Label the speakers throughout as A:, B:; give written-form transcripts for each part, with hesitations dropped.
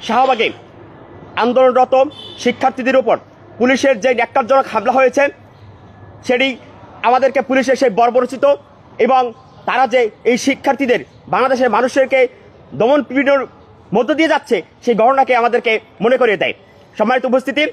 A: শাহবাগে আন্দোলনরত শিক্ষার্থীদের উপর পুলিশের যে ন্যাক্কারজনক হামলা হয়েছে সেটি আমাদেরকে পুলিশের সেই বর্বরচিত এবং তারা যে এই শিক্ষার্থীদের বাংলাদেশের মানুষদেরকে দমন পীড়নের মধ্য দিয়ে যাচ্ছে সেই ঘটনাকে আমাদেরকে মনে করিয়ে দেয়। সম্মানিত উপস্থিতি,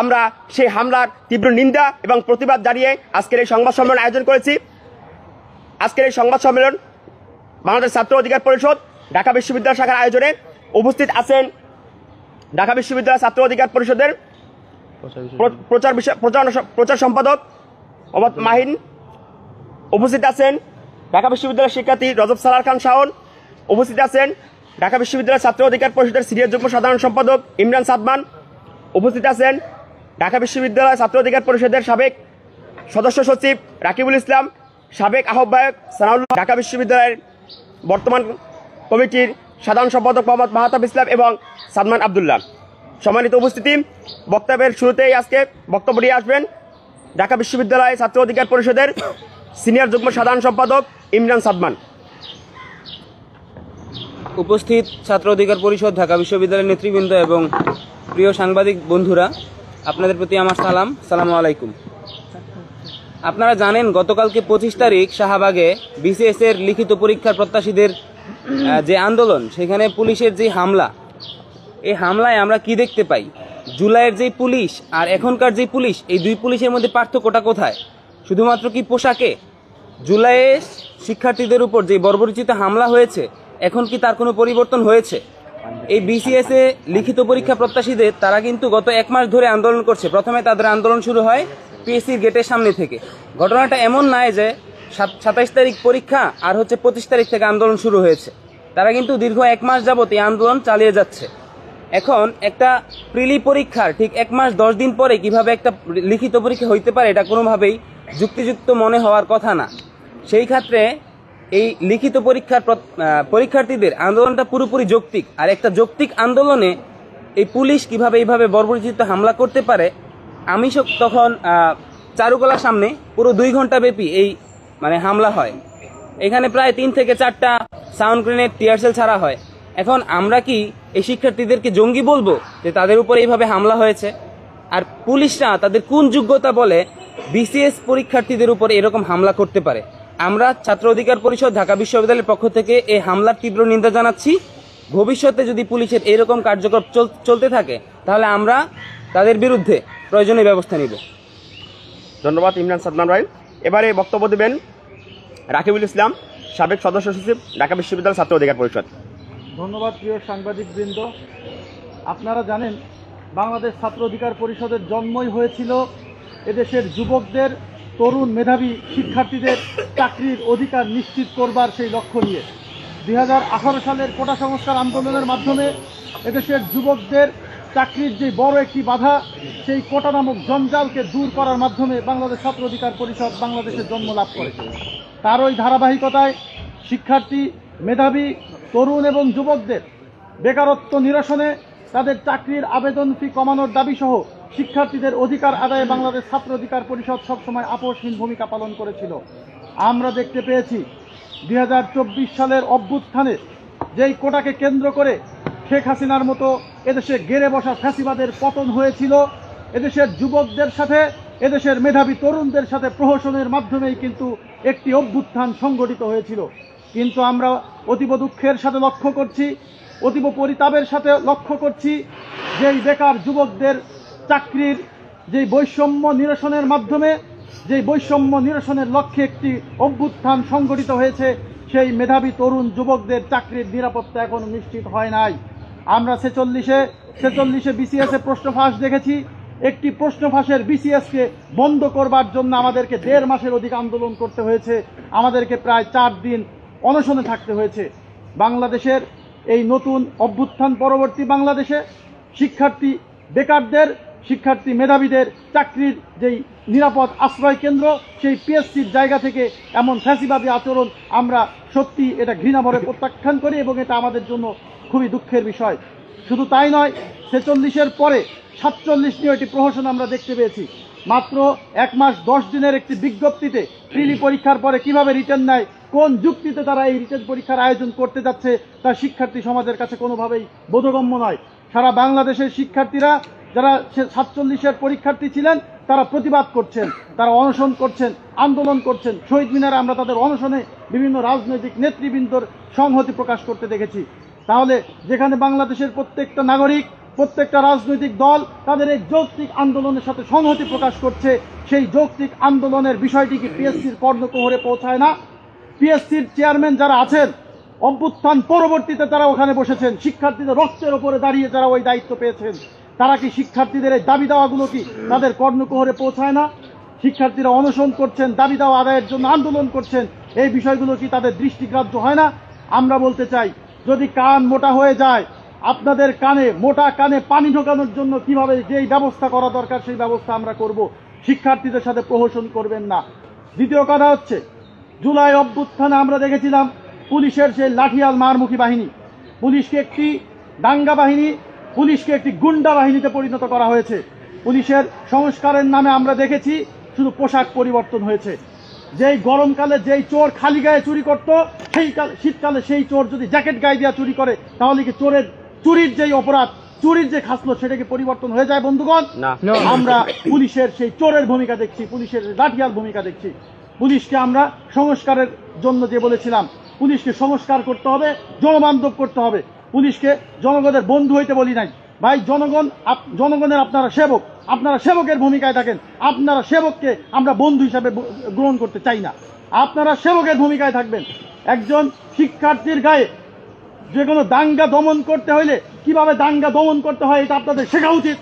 A: আমরা সেই হামলার তীব্র নিন্দা এবং প্রতিবাদ জানিয়ে আজকের এই সংবাদ সম্মেলন আয়োজন করেছি। আজকের এই সংবাদ সম্মেলন বাংলাদেশ ছাত্র অধিকার পরিষদ ঢাকা বিশ্ববিদ্যালয় শাখার আয়োজনে উপস্থিত আছেন ঢাকা বিশ্ববিদ্যালয় ছাত্র অধিকার পরিষদের প্রচার সম্পাদক মোহাম্মদ মাহিন, উপস্থিত আছেন ঢাকা বিশ্ববিদ্যালয়ের শিক্ষার্থী রজব সালার খান শাওন, উপস্থিত আছেন ঢাকা বিশ্ববিদ্যালয় ছাত্র অধিকার পরিষদের সিনিয়র যুগ্ম সাধারণ সম্পাদক ইমরান সাদমান, উপস্থিত আছেন ঢাকা বিশ্ববিদ্যালয় ছাত্র অধিকার পরিষদের সাবেক সদস্য সচিব রাকিবুল ইসলাম, সাবেক আহ্বায়ক সানাউল্লাহ, ঢাকা বিশ্ববিদ্যালয়ের বর্তমান কমিটির সাধারণ সম্পাদক মোহাম্মদ মাহতাব ইসলাম এবং সাদমান আবদুল্লাহ। সম্মানিত উপস্থিতি, বক্তব্যের শুরুতেই আজকে বক্তব্য নিয়ে আসবেন ঢাকা বিশ্ববিদ্যালয় ছাত্র অধিকার পরিষদের সিনিয়র যুগ্ম সাধারণ সম্পাদক ইমরান সাদমান।
B: উপস্থিত ছাত্র অধিকার পরিষদ, ঢাকা বিশ্ববিদ্যালয়ের নেতৃবৃন্দ এবং প্রিয় সাংবাদিক বন্ধুরা, আপনাদের প্রতি আমার সালাম। সালামু আলাইকুম। আপনারা জানেন গতকালকে 25 তারিখ শাহবাগে বিসিএস এর লিখিত পরীক্ষার প্রত্যাশীদের যে আন্দোলন, সেখানে পুলিশের যে হামলা, এই হামলায় আমরা কি দেখতে পাই? জুলাইয়ের যে পুলিশ আর এখনকার যে পুলিশ, এই দুই পুলিশের মধ্যে পার্থক্যটা কোথায়? শুধুমাত্র কি পোশাকে? জুলাইয়ে শিক্ষার্থীদের উপর যে বর্বরচিত হামলা হয়েছে, এখন কি তার কোনো পরিবর্তন হয়েছে? এই বিসিএস এ লিখিত পরীক্ষা প্রত্যাশীদের, তারা কিন্তু গত 1 মাস ধরে আন্দোলন করছে। প্রথমে তাদের আন্দোলন শুরু হয় পিএসসির গেটের সামনে থেকে। ঘটনাটা এমন নয় যে 27 তারিখ পরীক্ষা আর 25 তারিখ থেকে আন্দোলন শুরু হয়েছে। তারা কিন্তু দীর্ঘ 1 মাস যাবত এই আন্দোলন চালিয়ে যাচ্ছে। এখন একটা প্রিলি পরীক্ষার ঠিক 1 মাস 10 দিন পরে কিভাবে একটা লিখিত পরীক্ষা হইতে পারে, এটা কোনোভাবেই যুক্তিযুক্ত মনে হওয়ার কথা না। সেই ক্ষেত্রে এই লিখিত পরীক্ষার্থীদের আন্দোলনটা পুরোপুরি যৌক্তিক। আর একটা যৌক্তিক আন্দোলনে এই পুলিশ কিভাবে এইভাবে বর্বরচিত হামলা করতে পারে? আমি তখন চারুকলার সামনে পুরো 2 ঘন্টা ব্যাপী এই হামলা হয়। এখানে প্রায় 3 থেকে 4টা সাউন্ড গ্রেনেড, টিয়ারশেল ছাড়া হয়। এখন আমরা কি এই শিক্ষার্থীদেরকে জঙ্গি বলবো যে তাদের উপর এইভাবে হামলা হয়েছে? আর পুলিশরা তাদের কোন যোগ্যতা বলে বিসিএস পরীক্ষার্থীদের উপর এরকম হামলা করতে পারে? আমরা ছাত্র অধিকার পরিষদ ঢাকা বিশ্ববিদ্যালয়ের পক্ষ থেকে এই হামলার তীব্র নিন্দা জানাচ্ছি। ভবিষ্যতে যদি পুলিশের এরকম কার্যক্রম চলতে থাকে, তাহলে আমরা তাদের বিরুদ্ধে প্রয়োজনীয় ব্যবস্থা নিব।
A: ধন্যবাদ ইমরান সাদমান ভাই। এবারে বক্তব্য দেবেন রাকিবুল ইসলাম, সাবেক সদস্য সচিব ঢাকা বিশ্ববিদ্যালয় ছাত্র অধিকার পরিষদ।
C: ধন্যবাদ প্রিয় সাংবাদিকবৃন্দ। আপনারা জানেন বাংলাদেশ ছাত্র অধিকার পরিষদের জন্মই হয়েছিল এদেশের যুবকদের, তরুণ মেধাবী শিক্ষার্থীদের চাকরির অধিকার নিশ্চিত করবার সেই লক্ষ্য নিয়ে। 2018 সালের কোটা সংস্কার আন্দোলনের মাধ্যমে এদেশের যুবকদের চাকরির যে বড় একটি বাধা, সেই কোটা নামক জঞ্জালকে দূর করার মাধ্যমে বাংলাদেশ ছাত্র অধিকার পরিষদ বাংলাদেশের জন্ম লাভ করেছে। তার ওই ধারাবাহিকতায় শিক্ষার্থী, মেধাবী, তরুণ এবং যুবকদের বেকারত্ব নিরসনে, তাদের চাকরির আবেদন ফি কমানোর দাবিসহ শিক্ষার্থীদের অধিকার আদায়ে বাংলাদেশ ছাত্র অধিকার পরিষদ সবসময় আপোষহীন ভূমিকা পালন করেছিল। আমরা দেখতে পেয়েছি 2024 সালের অভ্যুত্থানে যেই কোটাকে কেন্দ্র করে শেখ হাসিনার মতো এদেশে গেড়ে বসা ফ্যাসিবাদের পতন হয়েছিল, এদেশের যুবকদের সাথে, এদেশের মেধাবী তরুণদের সাথে প্রহসনের মাধ্যমেই কিন্তু একটি অভ্যুত্থান সংগঠিত হয়েছিল। কিন্তু আমরা অতীব দুঃখের সাথে লক্ষ্য করছি, অতীব পরিতাপের সাথে লক্ষ্য করছি, যেই বেকার যুবকদের চাকরির যেই বৈষম্য নিরসনের মাধ্যমে, যেই বৈষম্য নিরসনের লক্ষ্যে একটি অভ্যুত্থান সংগঠিত হয়েছে, সেই মেধাবী তরুণ যুবকদের চাকরির নিরাপত্তা এখনো নিশ্চিত হয় নাই। আমরা 46-এ বিসিএস এ প্রশ্ন ফাঁস দেখেছি। একটি প্রশ্ন ফাঁসের বিসিএসকে বন্ধ করবার জন্য আমাদেরকে 1.5 মাসের অধিক আন্দোলন করতে হয়েছে, আমাদেরকে প্রায় 4 দিন অনশনে থাকতে হয়েছে। বাংলাদেশের এই নতুন অভ্যুত্থান পরবর্তী বাংলাদেশে শিক্ষার্থী বেকারদের, শিক্ষার্থী মেধাবীদের চাকরির যেই নিরাপদ আশ্রয় কেন্দ্র, সেই পিএসসির জায়গা থেকে এমন ফ্যাসিবাদী আচরণ আমরা সত্যি এটা ঘৃণাভরে প্রত্যাখ্যান করি এবং এটা আমাদের জন্য খুবই দুঃখের বিষয়। শুধু তাই নয়, 46-এর পরে 47 নিয়ে একটি প্রহসন আমরা দেখতে পেয়েছি। মাত্র 1 মাস 10 দিনের একটি বিজ্ঞপ্তিতে প্রিলি পরীক্ষার পরে কিভাবে রিটেন নেয়, কোন যুক্তিতে তারা এই রিটেন পরীক্ষার আয়োজন করতে যাচ্ছে, তা শিক্ষার্থী সমাজের কাছে কোনোভাবেই বোধগম্য নয়। সারা বাংলাদেশের শিক্ষার্থীরা যারা 47-এর পরীক্ষার্থী ছিলেন তারা প্রতিবাদ করছেন, তারা অনশন করছেন, আন্দোলন করছেন। শহীদ মিনারে আমরা তাদের অনশনে বিভিন্ন রাজনৈতিক নেতৃবৃন্দর সংহতি প্রকাশ করতে দেখেছি। তাহলে যেখানে বাংলাদেশের প্রত্যেকটা নাগরিক, প্রত্যেকটা রাজনৈতিক দল তাদের এই যৌক্তিক আন্দোলনের সাথে সংহতি প্রকাশ করছে, সেই যৌক্তিক আন্দোলনের বিষয়টি কি পিএসসির কর্ণকুহরে পৌঁছায় না? পিএসসির চেয়ারম্যান যারা আছেন, অভ্যুত্থান পরবর্তীতে তারা ওখানে বসেছেন, শিক্ষার্থীদের রক্তের ওপরে দাঁড়িয়ে যারা ওই দায়িত্ব পেয়েছেন, তারা কি শিক্ষার্থীদের এই দাবি দাওয়াগুলো কি তাদের কর্ণকুহরে পৌঁছায় না? শিক্ষার্থীরা অনশন করছেন, দাবি দাওয়া আদায়ের জন্য আন্দোলন করছেন, এই বিষয়গুলো কি তাদের দৃষ্টিগ্রাহ্য হয় না? আমরা বলতে চাই, যদি কান মোটা হয়ে যায়, আপনাদের কানে, মোটা কানে পানি ঢোকানোর জন্য কিভাবে যেই ব্যবস্থা করা দরকার সেই ব্যবস্থা আমরা করব। শিক্ষার্থীদের সাথে প্রহসন করবেন না। দ্বিতীয় কথা হচ্ছে, জুলাই অভ্যুত্থানে আমরা দেখেছিলাম পুলিশের সেই লাঠিয়াল মারমুখী বাহিনী, পুলিশকে একটি দাঙ্গা বাহিনী, পুলিশকে একটি গুন্ডা বাহিনীতে পরিণত করা হয়েছে। পুলিশের সংস্কারের নামে আমরা দেখেছি শুধু পোশাক পরিবর্তন হয়েছে। যেই গরমকালে যেই চোর খালি গায়ে চুরি করত, সেই শীতকালে সেই চোর যদি জ্যাকেট গায়ে দিয়ে চুরি করে, তাহলে কি চুরির যেই অপরাধ, চুরির যে খাসলো, সেটা কি পরিবর্তন হয়ে যায় বন্ধুগণ?
A: না।
C: আমরা পুলিশের সেই চোরের ভূমিকা দেখছি, পুলিশের লাঠিয়াল ভূমিকা দেখছি। পুলিশকে আমরা সংস্কারের জন্য যে বলেছিলাম, পুলিশকে সংস্কার করতে হবে, জনবান্ধব করতে হবে। পুলিশকে জনগণের বন্ধু হইতে বলি নাই ভাই। জনগণের আপনারা সেবক, আপনারা সেবকের ভূমিকায় থাকেন। আপনারা সেবককে আমরা বন্ধু হিসাবে গ্রহণ করতে চাই না। আপনারা সেবকের ভূমিকায় থাকবেন। একজন শিক্ষার্থীর গায়ে যে কোনো দাঙ্গা দমন করতে হইলে কিভাবে দাঙ্গা দমন করতে হয় এটা আপনাদের শেখা উচিত।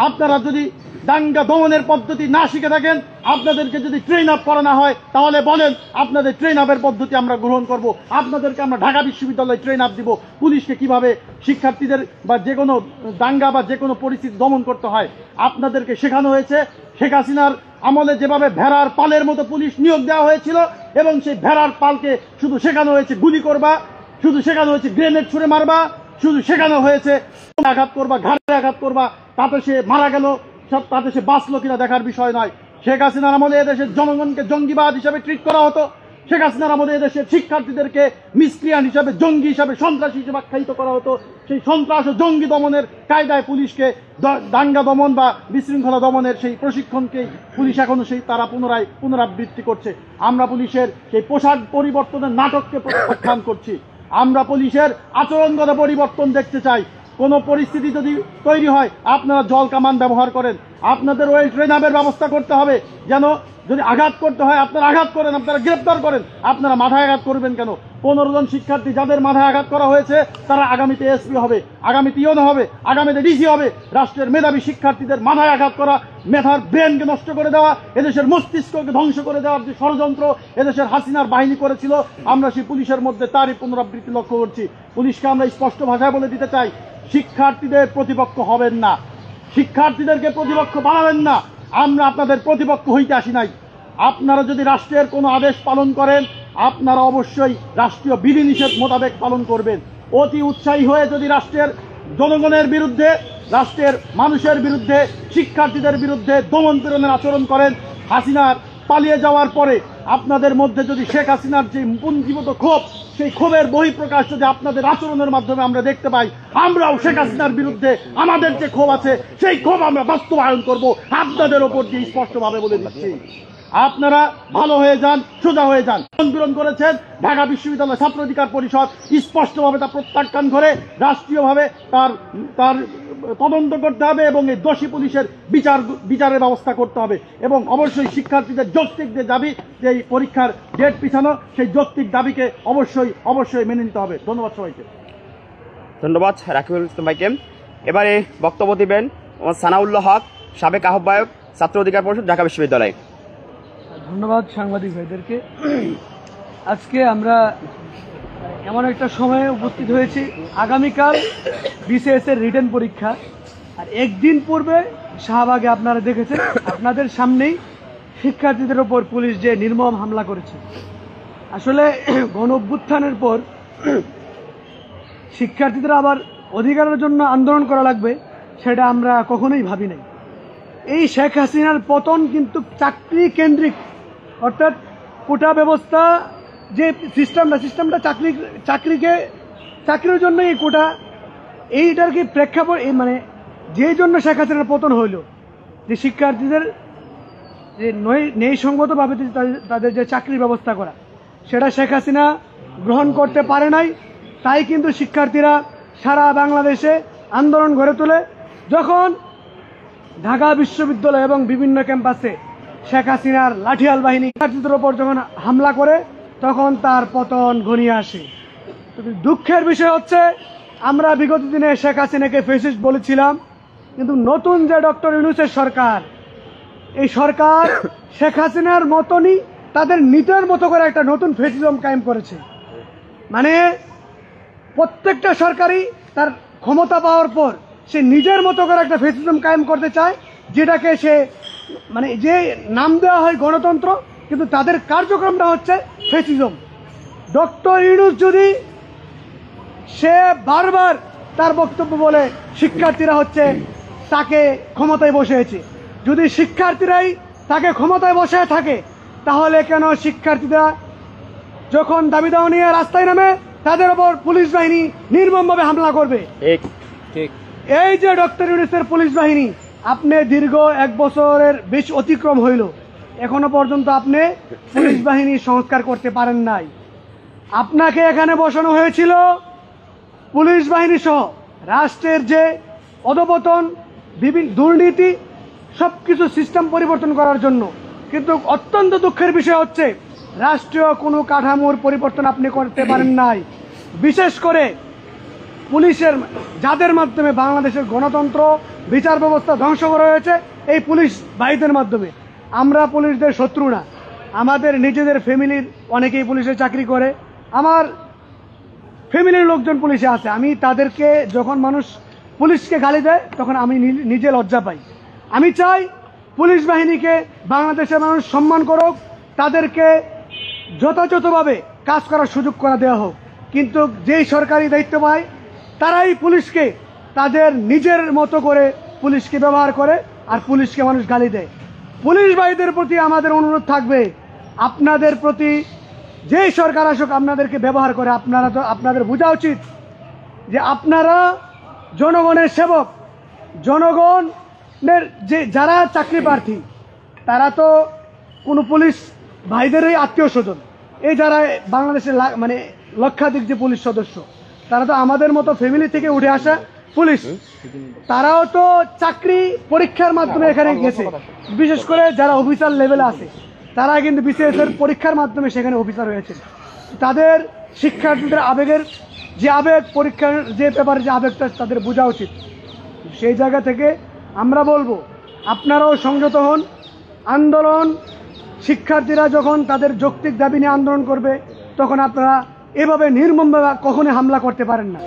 C: আপনারা যদি দাঙ্গা দমনের পদ্ধতি না শিখে থাকেন, আপনাদেরকে যদি ট্রেন আপ করানো হয়, তাহলে বলেন আপনাদের ট্রেন আপের পদ্ধতি আমরা গ্রহণ করব। আপনাদেরকে আমরা ঢাকা বিশ্ববিদ্যালয়ে ট্রেন আপ দিব, পুলিশকে কিভাবে শিক্ষার্থীদের বা যে কোনো দাঙ্গা বা যে কোনো পরিস্থিতি দমন করতে হয় আপনাদেরকে শেখানো হয়েছে। শেখ হাসিনার আমলে যেভাবে ভেড়ার পালের মতো পুলিশ নিয়োগ দেওয়া হয়েছিল, এবং সেই ভেড়ার পালকে শুধু শেখানো হয়েছে গুলি করবা, শুধু শেখানো হয়েছে গ্রেনেড ছুড়ে মারবা, শুধু শেখানো হয়েছে আঘাত করবা, ঘাড়ে আঘাত করবা, তাতে সে মারা গেল, তাতে সে বাঁচলো কিনা দেখার বিষয় নয়। শেখ হাসিনার আমলে এদেশের জনগণকে জঙ্গিবাদ হিসাবে ট্রিট করা হতো। শেখ হাসিনার আমলে এদেশের শিক্ষার্থীদেরকে মিসক্রিয়ান হিসাবে, জঙ্গি হিসাবে, সন্ত্রাসী হিসেবে আখ্যায়িত করা হতো। সেই সন্ত্রাস ও জঙ্গি দমনের কায়দায় পুলিশকে দাঙ্গা দমন বা বিশৃঙ্খলা দমনের সেই প্রশিক্ষণকেই পুলিশ এখনো সেই তারা পুনরাবৃত্তি করছে। আমরা পুলিশের সেই পোশাক পরিবর্তনের নাটককে প্রত্যাখ্যান করছি। আমরা পুলিশের আচরণগত পরিবর্তন দেখতে চাই। কোনো পরিস্থিতি যদি তৈরি হয়, আপনারা জল কামান ব্যবহার করেন। আপনাদের ওই ট্রেন আপের ব্যবস্থা করতে হবে, যেন যদি আঘাত করতে হয় আপনারা আঘাত করেন, আপনারা গ্রেপ্তার করেন। আপনারা মাথায় আঘাত করবেন কেন? 15 জন শিক্ষার্থী যাদের মাথায় আঘাত করা হয়েছে তারা আগামীতে এসপি হবে, আগামীতে ইওনো হবে, আগামীতে ডিসি হবে। রাষ্ট্রের মেধাবী শিক্ষার্থীদের মাথায় আঘাত করা, মেধার ব্রেনকে নষ্ট করে দেওয়া, এদেশের মস্তিষ্ককে ধ্বংস করে দেওয়ার যে ষড়যন্ত্র এদেশের হাসিনার বাহিনী করেছিল, আমরা সেই পুলিশের মধ্যে তারই পুনরাবৃত্তি লক্ষ্য করছি। পুলিশকে আমরা স্পষ্ট ভাষায় বলে দিতে চাই, শিক্ষার্থীদের প্রতিপক্ষ হবেন না, শিক্ষার্থীদেরকে প্রতিপক্ষ বানাবেন না। আমরা আপনাদের প্রতিপক্ষ হইতে আসি নাই। আপনারা যদি রাষ্ট্রের কোনো আদেশ পালন করেন, আপনারা অবশ্যই রাষ্ট্রীয় বিধিনিষেধ মোতাবেক পালন করবেন। অতি উৎসাহী হয়ে যদি রাষ্ট্রের জনগণের বিরুদ্ধে, রাষ্ট্রের মানুষের বিরুদ্ধে, শিক্ষার্থীদের বিরুদ্ধে দমন পীড়নের আচরণ করেন, হাসিনার পালিয়ে যাওয়ার পরে আপনাদের মধ্যে যদি শেখ হাসিনার যে পুঞ্জীভূত ক্ষোভ, সেই ক্ষোভের বহিঃপ্রকাশ যদি আপনাদের আচরণের মাধ্যমে আমরা দেখতে পাই, আমরাও শেখ হাসিনার বিরুদ্ধে আমাদের যে ক্ষোভ আছে সেই ক্ষোভ আমরা বাস্তবায়ন করব। আপনাদের ওপর দিয়ে স্পষ্টভাবে বলে দিচ্ছি, আপনারা ভালো হয়ে যান, সোজা হয়ে যান। আন্দোলন করেছেন, ঢাকা বিশ্ববিদ্যালয় ছাত্র অধিকার পরিষদ স্পষ্টভাবে তা প্রত্যাখ্যান করে রাষ্ট্রীয়ভাবে তার তদন্ত করতে হবে এবং এই দোষী পুলিশের বিচারের ব্যবস্থা করতে হবে। এবং অবশ্যই শিক্ষার্থীদের যৌক্তিক যে দাবি, যে এই পরীক্ষার ডেট পিছানো, সেই যৌক্তিক দাবিকে অবশ্যই মেনে নিতে হবে। ধন্যবাদ সবাইকে।
A: ধন্যবাদ রাকিবুল ইসলাম ভাইকে। এবারে বক্তব্য দিবেন সানাউল্লাহ হক, সাবেক আহ্বায়ক ছাত্র অধিকার পরিষদ, ঢাকা বিশ্ববিদ্যালয়।
D: ধন্যবাদ সাংবাদিক ভাইদেরকে। আজকে আমরা এমন একটা সময়ে উপস্থিত হয়েছি, আগামীকাল বিসিএস এর রিটেন পরীক্ষা, আর একদিন পূর্বে শাহবাগে আপনারা দেখেছেন, আপনাদের সামনেই শিক্ষার্থীদের ওপর পুলিশ যে নির্মম হামলা করেছে। আসলে গণ অভ্যুত্থানের পর শিক্ষার্থীদের আবার অধিকারের জন্য আন্দোলন করা লাগবে, সেটা আমরা কখনোই ভাবি নাই। এই শেখ হাসিনার পতন কিন্তু চাকরি কেন্দ্রিক, অর্থাৎ কোটা ব্যবস্থা যে সিস্টেমটা চাকরির জন্য এই কোটা এইটার কি প্রেক্ষাপট মানে যেই জন্য শেখ হাসিনার পতন হইল, যে শিক্ষার্থীদের যে ন্যায়সঙ্গতভাবে তাদের যে চাকরির ব্যবস্থা করা, সেটা শেখ হাসিনা গ্রহণ করতে পারে নাই। তাই কিন্তু শিক্ষার্থীরা সারা বাংলাদেশে আন্দোলন গড়ে তোলে। যখন ঢাকা বিশ্ববিদ্যালয় এবং বিভিন্ন ক্যাম্পাসে শেখ হাসিনার লাঠিয়াল বাহিনী শিক্ষার্থীদের ওপর যখন হামলা করে, তখন তার পতন ঘনিয়ে আসে। দুঃখের বিষয় হচ্ছে, আমরা বিগত দিনে শেখ হাসিনাকে ফ্যাসিস্ট বলেছিলাম, কিন্তু নতুন যে ডক্টর ইউনূসের সরকার, এই সরকার শেখ হাসিনার মতনই তাদের নিজের মতো করে একটা নতুন ফ্যাসিজম কায়েম করেছে। মানে প্রত্যেকটা সরকারই তার ক্ষমতা পাওয়ার পর সে নিজের মতো করে একটা ফ্যাসিজম কায়েম করতে চায়, যেটাকে সে মানে যে নাম দেওয়া হয় গণতন্ত্র, কিন্তু তাদের কার্যক্রমটা হচ্ছে ফ্যাসিজম। ডক্টর ইউনূস যদি সে বারবার তার বক্তব্য বলে শিক্ষার্থীরা হচ্ছে তাকে ক্ষমতায় বসিয়েছে, যদি শিক্ষার্থীরাই তাকে ক্ষমতায় বসে থাকে, তাহলে কেন শিক্ষার্থীরা যখন দাবি দাওয়া নিয়ে রাস্তায় নামে তাদের ওপর পুলিশ বাহিনী নির্মমভাবে হামলা করবে?
B: ঠিক।
D: এই যে ডক্টর ইউনূসের পুলিশ বাহিনী, আপনি দীর্ঘ 1 বছরের বেশি অতিক্রম হইল, এখনো পর্যন্ত আপনি পুলিশ বাহিনী সংস্কার করতে পারেন নাই। আপনাকে এখানে বসানো হয়েছিল পুলিশ বাহিনী সহ রাষ্ট্রের যে অধপতন, বিভিন্ন দুর্নীতি, সবকিছু সিস্টেম পরিবর্তন করার জন্য। কিন্তু অত্যন্ত দুঃখের বিষয় হচ্ছে, রাষ্ট্রীয় কোনো কাঠামোর পরিবর্তন আপনি করতে পারেন নাই। বিশেষ করে পুলিশের, যাদের মাধ্যমে বাংলাদেশের গণতন্ত্র বিচার ব্যবস্থা ধ্বংস করা হয়েছে, এই পুলিশ ভাইদের মাধ্যমে। আমরা পুলিশদের শত্রু না, আমাদের নিজেদের ফ্যামিলির অনেকেই পুলিশে চাকরি করে, আমার ফ্যামিলির লোকজন পুলিশে আছে। আমি তাদেরকে, যখন মানুষ পুলিশকে গালি দেয় তখন আমি নিজে লজ্জা পাই। আমি চাই পুলিশ বাহিনীকে বাংলাদেশের মানুষ সম্মান করুক, তাদেরকে যথাযথভাবে কাজ করার সুযোগ করে দেওয়া হোক। কিন্তু যেই সরকারি দায়িত্ব পায়, তারাই পুলিশকে তাদের নিজের মতো করে পুলিশকে ব্যবহার করে, আর পুলিশকে মানুষ গালি দেয়। পুলিশ ভাইদের প্রতি আমাদের অনুরোধ থাকবে, আপনাদের প্রতি যেই সরকার আসুক আপনাদেরকে ব্যবহার করে, আপনাদের বোঝা উচিত যে আপনারা জনগণের সেবক। জনগণের যে যারা চাকরি প্রার্থী, তারা তো কোনো পুলিশ ভাইদেরই আত্মীয় স্বজন। এই যারা বাংলাদেশের মানে লক্ষাধিক যে পুলিশ সদস্য, তারা তো আমাদের মতো ফ্যামিলি থেকে উঠে আসা পুলিশ। তারাও তো চাকরি পরীক্ষার মাধ্যমে এখানে গেছে। বিশেষ করে যারা অফিসার লেভেলে আছে, তারা কিন্তু বিসিএস এর পরীক্ষার মাধ্যমে সেখানে অফিসার হয়েছে। তাদের শিক্ষার্থীদের আবেগের যে আবেগ, পরীক্ষার যে পেপারে যে আবেগটা তাদের বোঝা উচিত। সেই জায়গা থেকে আমরা বলবো, আপনারাও সংযত হন। আন্দোলন, শিক্ষার্থীরা যখন তাদের যৌক্তিক দাবি নিয়ে আন্দোলন করবে, তখন আপনারা এভাবে নির্মমভাবে কখনোই হামলা করতে পারেন না।